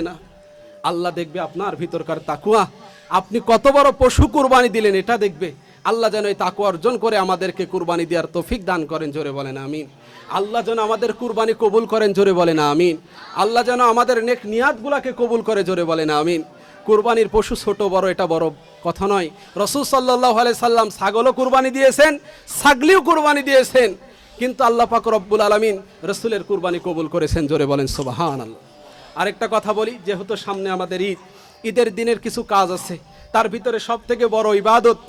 না, আল্লাহ দেখবে আপনার ভিতরকার তাকুয়া। আপনি কত বড় পশু কুরবানি দিলেন এটা দেখবে। আল্লাহ যেন এই তাকুয়া অর্জন করে আমাদেরকে কুরবানি দেওয়ার তৌফিক দান করেন, জোরে বলেন আমিন। আল্লাহ যেন আমাদের কুরবানি কবুল করেন, জোরে বলেন আমিন। আল্লাহ যেন আমাদের নেক নিয়াতগুলোকে কবুল করে, জোরে বলেন আমিন। কুরবানির পশু ছোট বড় এটা বড় কথা নয়। রাসূল সাল্লাল্লাহু আলাইহি সাল্লাম ছাগলও কুরবানি দিয়েছেন, ছাগলিও কুরবানি দিয়েছেন, কিন্তু আল্লাহ পাক রব্বুল আলামিন রাসূলের কুরবানি কবুল করেছেন, জোরে বলেন সুবহানাল্লাহ। আরেকটা কথা বলি, যেহেতু সামনে আমাদের ঈদের দিনের কিছু কাজ আছে, তার ভিতরে সব থেকে বড় ইবাদত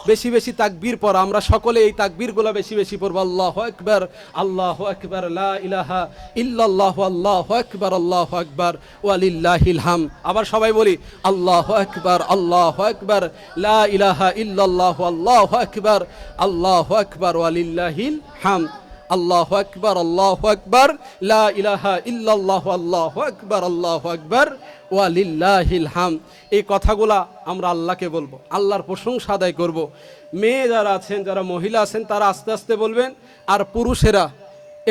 বেশি বেশি তাকবীর পড়া। আমরা সকলে এই তাকবীরগুলো বেশি বেশি পড়ব। আল্লাহু আকবার, আল্লাহু আকবার, লা ইলাহা ইল্লাল্লাহু, আল্লাহু আকবার, আল্লাহু আকবার, ওয়ালিল্লাহিল হামদ। আবার সবাই বলি আল্লাহু আকবার, আল্লাহু আকবার, লা ইলাহা ইল্লাল্লাহু, আল্লাহু আকবার, আল্লাহু আকবার, ওয়ালিল্লাহিল হামদ। আল্লাহু আকবার, আল্লাহু আকবার, লা ইলাহা ইল্লাল্লাহু, আল্লাহু আকবার, আল্লাহু আকবার, ওয়ালিল্লাহিল হামদ। এই কথাগুলা আমরা আল্লাহকে বলবো, আল্লাহর প্রশংসা আদায় করব। মেয়ে যারা আছেন, যারা মহিলা আছেন, তারা আস্তে আস্তে বলবেন, আর পুরুষেরা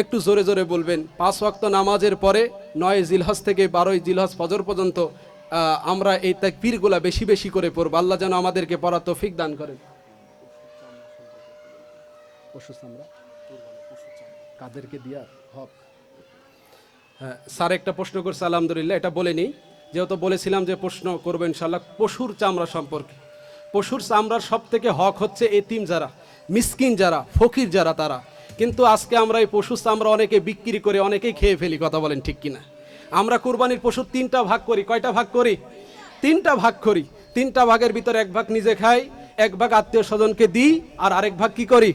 একটু জোরে জোরে বলবেন। 5 ওয়াক্ত নামাজের পরে 9 জিলহজ থেকে 12 জিলহজ ফজর পর্যন্ত আমরা এই তাকবীরগুলা বেশি বেশি করে পড়ব। আল্লাহ যেন আমাদেরকে পড়া তৌফিক দান করেন। কাদেরকে দিয়া হক? হ্যাঁ, স্যার একটা প্রশ্ন করছে, আলহামদুলিল্লাহ এটা বলে নিই, যেহেতু বলেছিলাম যে প্রশ্ন করবেন ইনশাআল্লাহ। পশুর চামড়া সম্পর্কে, পশুর চামড়ার সব থেকে হক হচ্ছে এতিম যারা, মিসকিন যারা, ফকির যারা, তারা। কিন্তু আজকে আমরা এই পশুর চামড়া অনেকে বিক্রি করে, অনেকেই খেয়ে ফেলি, কথা বলেন ঠিক কিনা? আমরা কুরবানির পশুর 3টা ভাগ করি। কয়টা ভাগ করি? 3টা ভাগ করি। 3টা ভাগের ভিতরে 1 ভাগ নিজে খাই, 1 ভাগ আত্মীয় স্বজনকে দিই, আর আরেক ভাগ কি করি?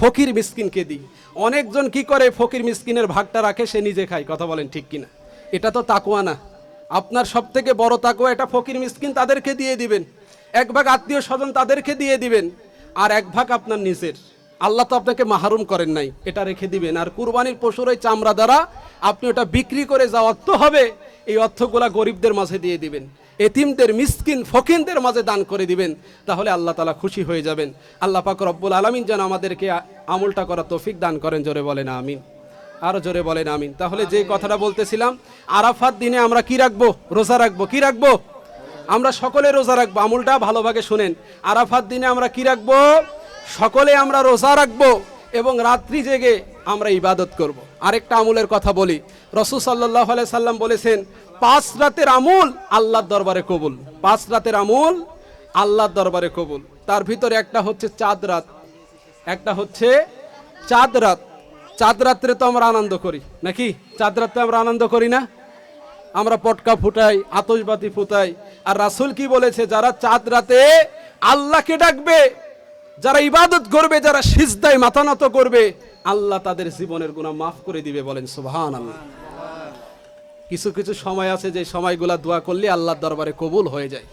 ফকির মিসকিনকে দিই। অনেকজন কি করে, ফকির মিসকিনের ভাগটা রাখে, সে নিজে খায়, কথা বলেন ঠিক কিনা? এটা তো তাকওয়া না। আপনার সব থেকে বড় তাকওয়া এটা ফকির মিসকিন তাদেরকে দিয়ে দিবেন, 1 ভাগ আত্মীয় স্বজন তাদেরকে দিয়ে দিবেন, আর 1 ভাগ আপনার নিজের। আল্লাহ তো আপনাকে মাহরুম করেন নাই, এটা রেখে দিবেন। আর কুরবানির পশুর ওই চামড়া দ্বারা আপনি ওটা বিক্রি করে যা অর্থ হবে, এই অর্থগুলা গরিবদের মাঝে দিয়ে দিবেন, এতিমদের, মিসকিন, ফকিরদের মাঝে দান করে দিবেন। তাহলে আল্লাহ তাআলা খুশি হয়ে যাবেন। আল্লাহ পাক রব্বুল আলামিন যেন আমাদেরকে আমলটা করা তৌফিক দান করেন, জোরে বলেন আমিন। আরো জোরে বলেন আমিন। তাহলে যে কথাটা বলতেছিলাম, আরাফাত দিনে আমরা কি রাখবো? রোজা রাখবো। কি রাখবো? আমরা সকলে রোজা রাখবো। আমলটা ভালোভাবে শুনেন। আরাফাত দিনে আমরা কি রাখবো? সকলে আমরা রোজা রাখবো এবং রাত্রি জেগে আমরা ইবাদত করব। আরেকটা আমলের কথা বলি, রাসূল সাল্লাল্লাহু আলাইহি সাল্লাম বলেছেন 5 রাতের আমল আল্লাহর দরবারে কবুল। 5 রাতের আমল আল্লাহর দরবারে কবুল। তার ভিতরে একটা হচ্ছে চাঁদ রাত, একটা হচ্ছে চাঁদ রাত। চাঁদ রাত্রে তো আমরা আনন্দ করি নাকি? চাঁদ রাত্রে আমরা আনন্দ করি না? আমরা পটকা ফুটাই, আতশবাতি ফুটাই। আর রাসূল কি বলেছে? যারা চাঁদ রাতে আল্লাহকে ডাকবে, যারা ইবাদত করবে, যারা সিজদায় মাথা নত করবে, আল্লাহ তাদের জীবনের গুনাহ মাফ করে দিবে। বলেন সুবহানাল্লাহ। কিছু কিছু সময় আছে যে সময়গুলা দোয়া করলে আল্লাহর দরবারে কবুল হয়ে যায়।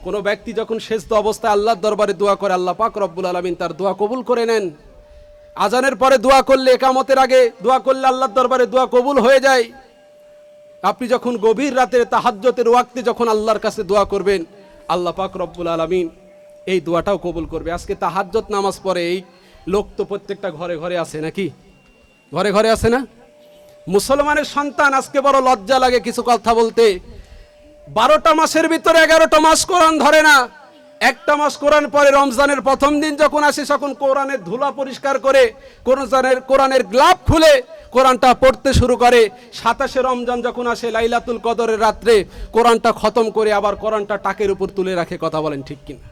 কোনো ব্যক্তি যখন সেজদা অবস্থায় আল্লাহর দরবারে দোয়া করে, আল্লাহ পাক রব্বুল আলামিন তার দোয়া কবুল করে নেন। আজানের পরে দোয়া করলে, ইকামতের আগে দোয়া করলে আল্লাহর দরবারে দোয়া কবুল হয়ে যায়। আপনি যখন গভীর রাতে তাহাজ্জুদের ওয়াক্তে যখন আল্লাহর কাছে দোয়া করবেন, আল্লাহ পাক রব্বুল আলামিন এই দোয়াটাও কবুল করবে। আজকে তাহাজ্জুদ নামাজ পড়ে এই লোক তো প্রত্যেকটা ঘরে ঘরে আছে নাকি? ঘরে ঘরে আছে না? মুসলমানের সন্তান, আজকে বড় লজ্জা লাগে কিছু কথা বলতে। 12টা মাসের ভিতরে 11টা মাস কোরআন ধরে না। একটা মাস কোরআন পরে রমজানের প্রথম দিন যখন আসে, তখন কোরআনের ধুলা পরিষ্কার করে কোরআনের গ্লাভ খুলে কোরআনটা পড়তে শুরু করে। 27শে রমজান যখন আসে, লাইলাতুল কদরের রাত্রে কোরআনটা খতম করে আবার কোরআনটা টাকের উপর তুলে রাখে। কথা বলেন ঠিক কিনা?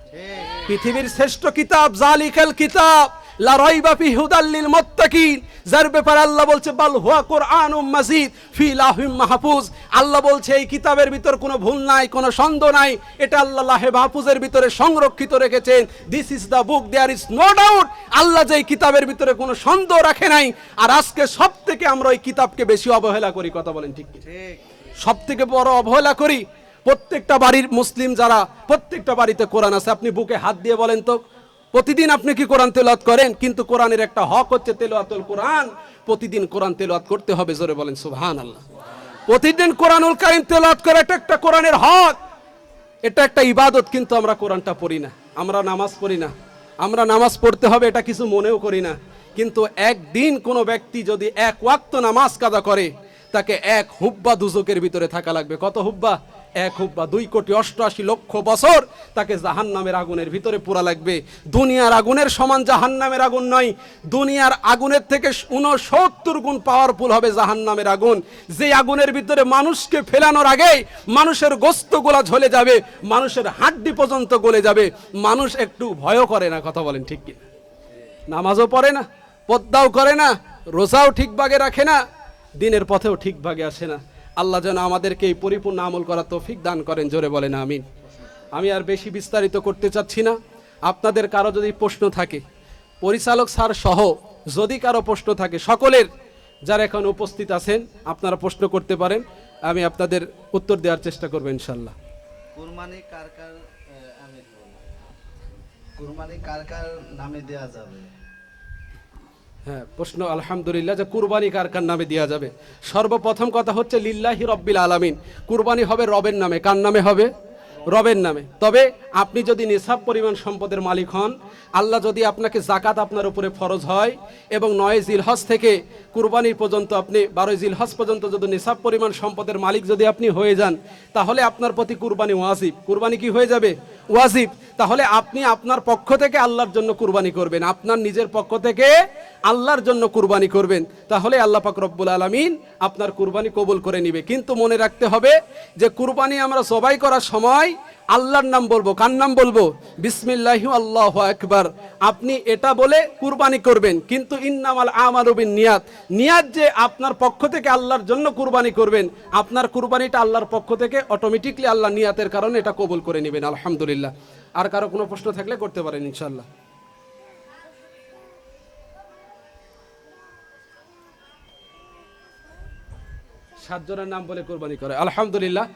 পৃথিবীর শ্রেষ্ঠ কিতাব জালিকাল কিতাব লা রাইবা ফি হুদাল লিল মুত্তাকিন, যার ব্যাপারে আল্লাহ বলছে বাল হুয়া কুরআনুম মাজিদ ফি লাহিম মাহফুজ। আল্লাহ বলছে এই কিতাবের ভিতর কোনো ভুল নাই, কোনো সন্দেহ নাই, এটা আল্লাহ লাহে মাহফুজের ভিতরে সংরক্ষিত রেখেছেন। This is the book, there is no doubt. Allah যে এই কিতাবের ভিতরে কোনো সন্দেহ রাখে নাই। আর আজকে সবথেকে আমরা ওই কিতাবকে বেশি অবহেলা করি। কথা বলেন ঠিক কি? সবথেকে বড় অবহেলা করি। প্রত্যেকটা বাড়ির মুসলিম যারা, প্রত্যেকটা বাড়িতে কোরআন আছে। আপনি বুকে হাত দিয়ে বলেন তো, প্রতিদিন আপনি কি কোরআন তেলাওয়াত করেন? কিন্তু কোরআনের একটা হক হচ্ছে তেলাওয়াতুল কোরআন। প্রতিদিন কোরআন তেলাওয়াত করতে হবে, জোরে বলেন সুবহানাল্লাহ। প্রতিদিন কোরআনুল কারীম তেলাওয়াত করা এটা একটা কোরআনের হক, এটা একটা ইবাদত। কিন্তু আমরা কোরআনটা পড়ি না, আমরা নামাজ পড়ি না। আমরা নামাজ পড়তে হবে এটা কিছু মনেও করি না। কিন্তু একদিন কোনো ব্যক্তি যদি 1 ওয়াক্ত নামাজ কাজা করে, তাকে এক হুব্বা দুজকের ভিতরে থাকা লাগবে। কত হুব্বা? এক হুব্বা, 2,88,00,000 বছর তাকে জাহান্নামের আগুনের ভিতরে পোড়া লাগবে। দুনিয়ার আগুনের সমান জাহান্নামের আগুন নয়, দুনিয়ার আগুনের থেকে 69 গুণ পাওয়ারফুল হবে জাহান্নামের আগুন। যে আগুনের ভিতরে মানুষকে ফেলানোর আগেই মানুষের গোস্তগুলা ঝলে যাবে, মানুষের হাড্ডি পর্যন্ত গলে যাবে। মানুষ একটু ভয়ও করে না, কথা বলেন ঠিক কি? নামাজও পড়ে না, পর্দাও করে না, রোজাও ঠিকভাবে রাখে না, দিনের পথেও ঠিকভাবে আসে না। আল্লাহ যেন আমাদেরকে এই পরিপূর্ণ আমল করার তৌফিক দান করেন, জোরে বলেন আমিন। আমি আর বেশি বিস্তারিত করতে চাচ্ছি না। আপনাদের কারো যদি প্রশ্ন থাকে, পরিচালক স্যার সহ যদি কারো প্রশ্ন থাকে, সকলের যারা এখন উপস্থিত আছেন আপনারা প্রশ্ন করতে পারেন, আমি আপনাদের উত্তর দেওয়ার চেষ্টা করবো ইনশাল্লাহ। কুরবানি কার কার কুরবানি কার কার নামে দেয়া যাবে? হ্যাঁ, প্রশ্ন আলহামদুলিল্লাহ, যে কুরবানি কার কার নামে দেওয়া যাবে। সর্বপ্রথম কথা হচ্ছে লিল্লাহি রব্বিল আলামিন, কুরবানি হবে রবের নামে। কার নামে হবে? রবের নামে। তবে আপনি যদি নিসাব পরিমাণ সম্পদের মালিক হন, আল্লাহ যদি আপনাকে জাকাত আপনার উপরে ফরজ হয় এবং 9 জিলহজ থেকে কুরবানির পর্যন্ত, আপনি 12 জিলহজ পর্যন্ত যদি নিসাব পরিমাণ সম্পদের মালিক যদি আপনি হয়ে যান, তাহলে আপনার প্রতি কুরবানি ওয়াজিব। কুরবানি কি হয়ে যাবে? ওয়াজিব। তাহলে আপনি আপনার পক্ষ থেকে আল্লাহর জন্য কুরবানি করবেন, আপনার নিজের পক্ষ থেকে আল্লাহর জন্য কুরবানি করবেন, তাহলে আল্লাহ পাক রব্বুল আলামিন আপনার কুরবানি কবুল করে নিবে। কিন্তু মনে রাখতে হবে যে কুরবানি আমরা জবাই করার সময় আল্লাহর নাম বলবো। কার নাম বলবো? বিসমিল্লাহি আল্লাহু আকবার। আপনি এটা বলে কুরবানি করবেন, কিন্তু ইন্নামাল আমালু বিন্নিয়াত, নিয়াত যে আপনার পক্ষ থেকে আল্লাহর জন্য কুরবানি করবেন, আপনার কুরবানিটা আল্লাহর পক্ষ থেকে অটোমেটিকলি আল্লাহ নিয়াতের কারণে এটা কবুল করে নেবেন। আলহামদুলিল্লাহ। আর কারো কোনো প্রশ্ন থাকলে করতে পারেন ইনশাআল্লাহ। সাতজনের নাম বলে কুরবানি করে, আলহামদুলিল্লাহ।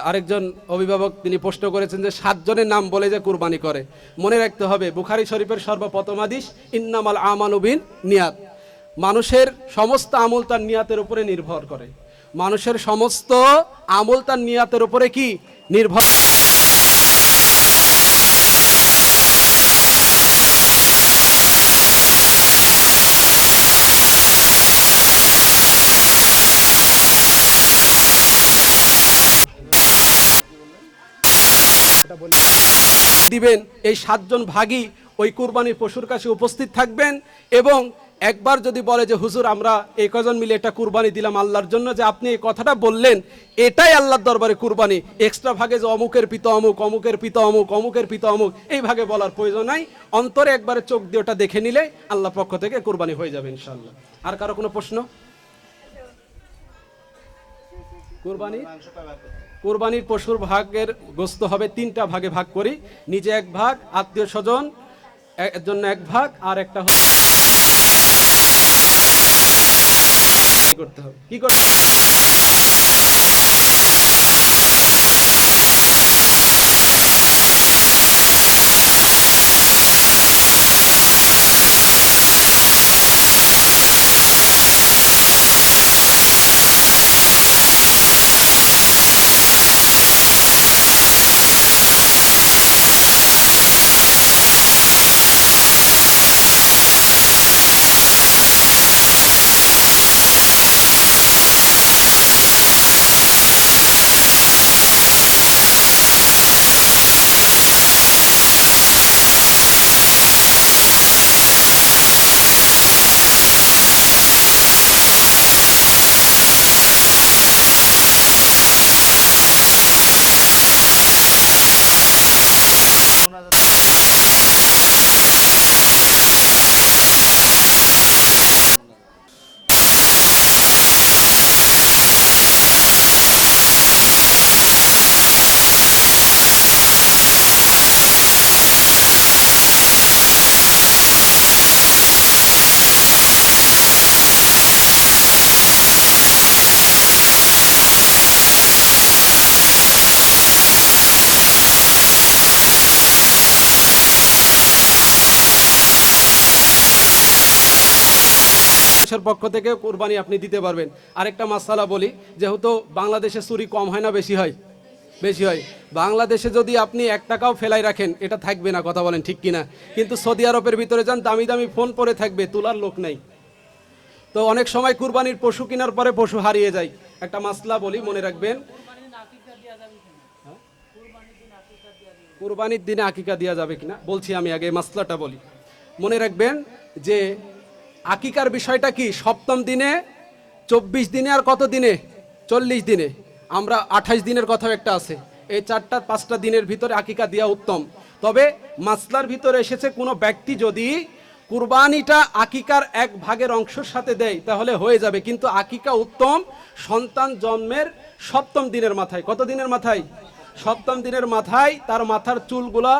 আরেকজন অভিভাবক তিনি প্রশ্ন করেছেন যে 7 জনের নাম বলে যে কুরবানি করে। মনে রাখতে হবে বুখারী শরীফের সর্বপ্রথম হাদিস, ইন্নামাল আমালু বিন নিয়াত। মানুষের সমস্ত আমল তার নিয়াতের উপরে নির্ভর করে। মানুষের সমস্ত আমল তার নিয়াতের উপরে কি নির্ভর। দিবেন এই 7 জন ভাগী ওই কুরবানির পশুর কাছে উপস্থিত থাকবেন, এবং একবার যদি বলে যে হুজুর আমরা এই কজন মিলে এটা কুরবানি দিলাম আল্লাহর জন্য, যে আপনি এই কথাটা বললেন এটাই আল্লাহর দরবারে কুরবানি, এক্সট্রা ভাগে যে অমুকের পিতা অমুক, অমুকের পিতা অমুক, অমুকের পিতা অমুক, এই ভাগে বলার প্রয়োজন নাই। অন্তরে একবারে চোখ দিয়ে ওটা দেখে নিলে আল্লাহ পক্ষ থেকে কুরবানি হয়ে যাবে ইনশাআল্লাহ। আর কারো কোনো প্রশ্ন? কুরবানির পশুর ভাগের গোস্ত হবে 3টা ভাগে ভাগ করি, নিজে 1 ভাগ, আত্মীয় স্বজন এর জন্য 1 ভাগ, আর একটা করতে হবে। কি করতে হবে? পক্ষ থেকে কুরবানি আপনি দিতে পারবেন। আরেকটা মাসালা বলি, যেহেতু বাংলাদেশে চুরি কম হয় না বেশি হয়? বেশি হয়। বাংলাদেশে যদি আপনি 1 টাকাও ফেলাই রাখেন এটা থাকবে না, কথা বলেন ঠিক কিনা? কিন্তু সৌদি আরবের ভিতরে যান, দামি দামি ফোন পরে থাকবে, তোলার লোক নাই। তো অনেক সময় কুরবানির পশু কেনার পরে পশু হারিয়ে যায়। একটা মাসলা বলি, মনে রাখবেন, কুরবানির দিনে আকিকা দেওয়া যাবে কিনা বলছি, আমি আগে মাসলাটা বলি। মনে রাখবেন যে আকিকার বিষয়টা কি, সপ্তম দিনে, 24 দিনে, আর কত দিনে, 40 দিনে, আমরা 28 দিনের কথাও একটা আছে। এই 4-5টা দিনের ভিতরে আকিকা দেওয়া উত্তম। তবে মাসলার ভিতরে এসেছে কোনো ব্যক্তি যদি কুরবানিটা আকিকার 1 ভাগের অংশের সাথে দেয় তাহলে হয়ে যাবে, কিন্তু আকিকা উত্তম সন্তান জন্মের 7ম দিনের মাথায়। কত দিনের মাথায়? 7ম দিনের মাথায় তার মাথার চুলগুলা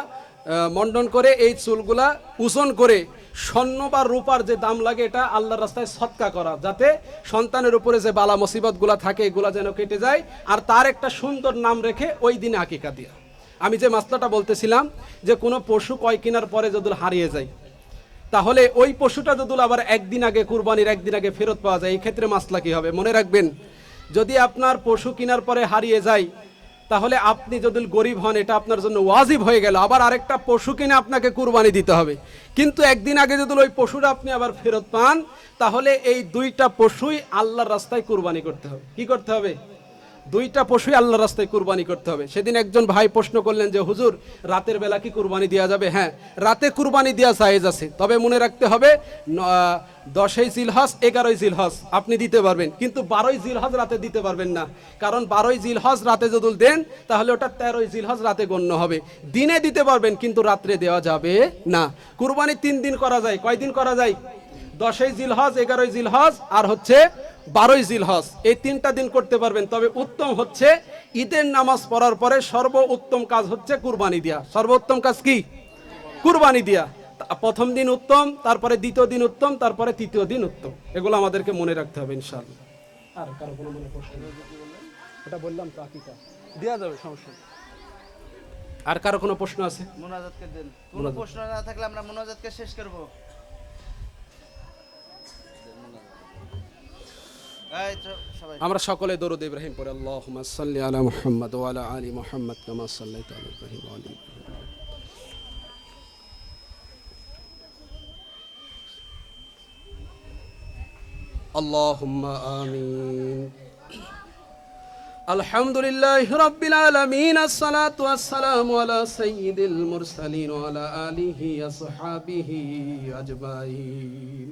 মন্ডন করে, এই চুলগুলা ওজন করে স্বর্ণ বা রূপার যে দাম লাগে এটা আল্লাহর রাস্তায় সদকা করা, যাতে সন্তানের উপরে যে বালা মুসিবতগুলা থাকে এগুলা যেন কেটে যায়, আর তার একটা সুন্দর নাম রেখে ওই দিনে আকিকা দিয়া। আমি যে মাসলাটা বলতেছিলাম যে কোনো পশু কয় কেনার পরে যদি হারিয়ে যায়, তাহলে ওই পশুটা যদি আবার একদিন আগে, কুরবানির একদিন আগে ফেরত পাওয়া যায়, এই ক্ষেত্রে মাসলা কি হবে? মনে রাখবেন, যদি আপনার পশু কেনার পরে হারিয়ে যায় তাহলে আপনি যদি গরিব হন এটা আপনার জন্য ওয়াজিব হয়ে গেল, আবার আরেকটা পশু কিনে আপনাকে কুরবানি দিতে হবে। কিন্তু একদিন আগে যদি ওই পশুটা আপনি আবার ফেরত পান তাহলে এই 2টা পশুই আল্লাহর রাস্তায় কুরবানি করতে হবে। কি করতে হবে? 2টা পশুই আল্লাহর রাস্তায় কুরবানি করতে হবে। সেদিন একজন ভাই প্রশ্ন করলেন যে হুজুর, রাতের বেলা কি কুরবানি দেওয়া যাবে? হ্যাঁ, রাতে কুরবানি দেওয়া জায়েজ আছে, তবে মনে রাখতে হবে 10ই জিলহজ, 11ই জিলহজ আপনি দিতে পারবেন, কিন্তু 12ই জিলহজ রাতে দিতে পারবেন না, কারণ 12ই জিলহজ রাতে যদি দেন তাহলে ওটা 13ই জিলহজ রাতে গণ্য হবে। দিনে দিতে পারবেন কিন্তু রাত্রে দেওয়া যাবে না। কুরবানি 3 দিন করা যায়। কয়দিন করা যায়? 10ই জিলহজ, 11ই জিলহজ আর হচ্ছে 12ই জিলহজ, এই 3টা দিন করতে পারবেন। তবে উত্তম হচ্ছে ঈদের নামাজ পড়ার পরে সর্বোত্তম কাজ হচ্ছে কুরবানি দেয়া। সর্বোত্তম কাজ কি? কুরবানি দেয়া। প্রথম দিন উত্তম, তারপরে দ্বিতীয় দিন উত্তম, তারপরে তৃতীয় দিন উত্তম। এগুলো আমাদেরকে মনে রাখতে হবে ইনশাআল্লাহ। আর কারো কোনো মনে প্রশ্ন নেই? এটা বললাম তো আকিকা দেয়া যাবে, সমস্যা নেই। আর কারো কোনো প্রশ্ন আছে? মুনাজাতকে দেন। কোনো প্রশ্ন না থাকলে আমরা মুনাজাতকে শেষ করব। আমরা সকলে দরুদ ইব্রাহিম পড়ে, আল্লাহুম্মা সাল্লি আলা মুহাম্মাদ ওয়া আলা আলি মুহাম্মাদ কামা সাল্লাইতা আলা ইব্রাহিম ওয়া আলি ইব্রাহিম। আল্লাহুম্মা আমিন। আলহামদুলিল্লাহি রাব্বিল আলামিন, আসসালাতু ওয়াসসালামু আলা সাইয়্যিদিল মুরসালিন ওয়া আলা আলিহি ওয়া সাহবিহি আজমাইন।